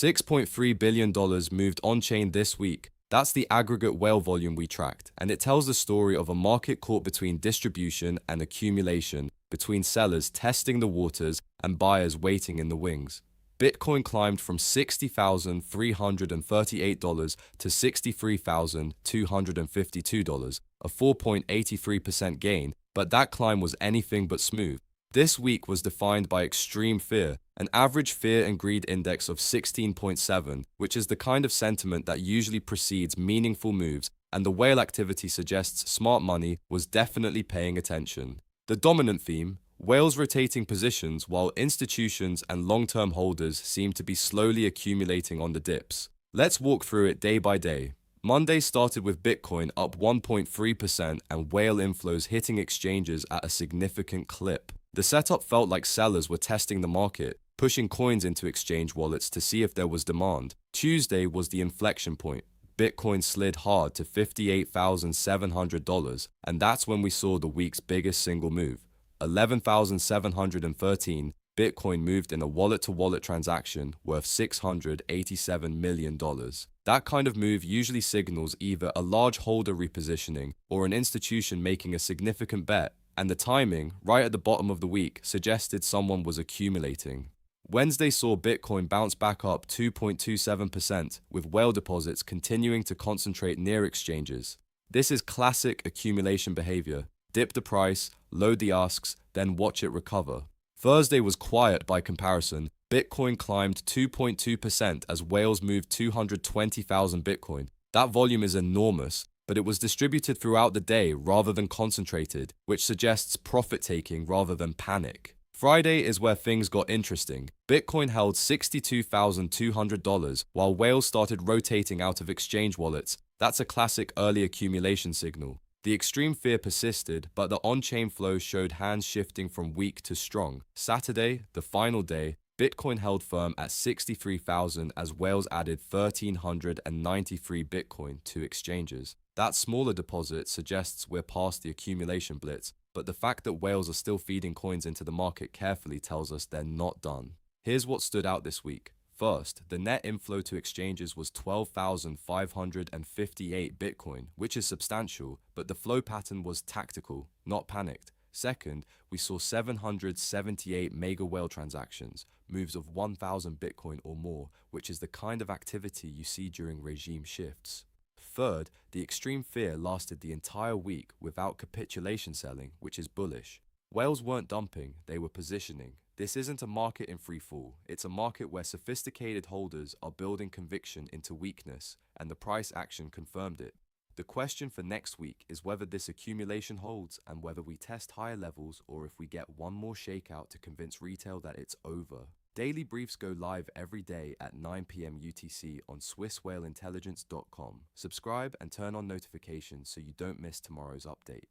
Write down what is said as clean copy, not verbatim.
$6.3 billion moved on-chain this week. That's the aggregate whale volume we tracked, and it tells the story of a market caught between distribution and accumulation, between sellers testing the waters and buyers waiting in the wings. Bitcoin climbed from $60,338 to $63,252, a 4.83% gain, but that climb was anything but smooth. This week was defined by extreme fear, an average fear and greed index of 16.7, which is the kind of sentiment that usually precedes meaningful moves, and the whale activity suggests smart money was definitely paying attention. The dominant theme, whales rotating positions while institutions and long-term holders seem to be slowly accumulating on the dips. Let's walk through it day by day. Monday started with Bitcoin up 1.3% and whale inflows hitting exchanges at a significant clip. The setup felt like sellers were testing the market, pushing coins into exchange wallets to see if there was demand. Tuesday was the inflection point. Bitcoin slid hard to $58,700, and that's when we saw the week's biggest single move. 11,713 Bitcoin moved in a wallet-to-wallet transaction worth $687 million. That kind of move usually signals either a large holder repositioning or an institution making a significant bet, and the timing, right at the bottom of the week, suggested someone was accumulating. Wednesday saw Bitcoin bounce back up 2.27%, with whale deposits continuing to concentrate near exchanges. This is classic accumulation behavior. Dip the price, load the asks, then watch it recover. Thursday was quiet by comparison. Bitcoin climbed 2.2% as whales moved 220,000 Bitcoin. That volume is enormous, but it was distributed throughout the day rather than concentrated, which suggests profit-taking rather than panic. Friday is where things got interesting. Bitcoin held $62,200 while whales started rotating out of exchange wallets. That's a classic early accumulation signal. The extreme fear persisted, but the on-chain flow showed hands shifting from weak to strong. Saturday, the final day, Bitcoin held firm at 63,000 as whales added 1,393 Bitcoin to exchanges. That smaller deposit suggests we're past the accumulation blitz, but the fact that whales are still feeding coins into the market carefully tells us they're not done. Here's what stood out this week. First, the net inflow to exchanges was 12,558 Bitcoin, which is substantial, but the flow pattern was tactical, not panicked. Second, we saw 778 mega whale transactions, moves of 1,000 Bitcoin or more, which is the kind of activity you see during regime shifts. Third, the extreme fear lasted the entire week without capitulation selling, which is bullish. Whales weren't dumping, they were positioning. This isn't a market in free fall, it's a market where sophisticated holders are building conviction into weakness, and the price action confirmed it. The question for next week is whether this accumulation holds and whether we test higher levels or if we get one more shakeout to convince retail that it's over. Daily briefs go live every day at 9 p.m. UTC on SwissWhaleIntelligence.com. Subscribe and turn on notifications so you don't miss tomorrow's update.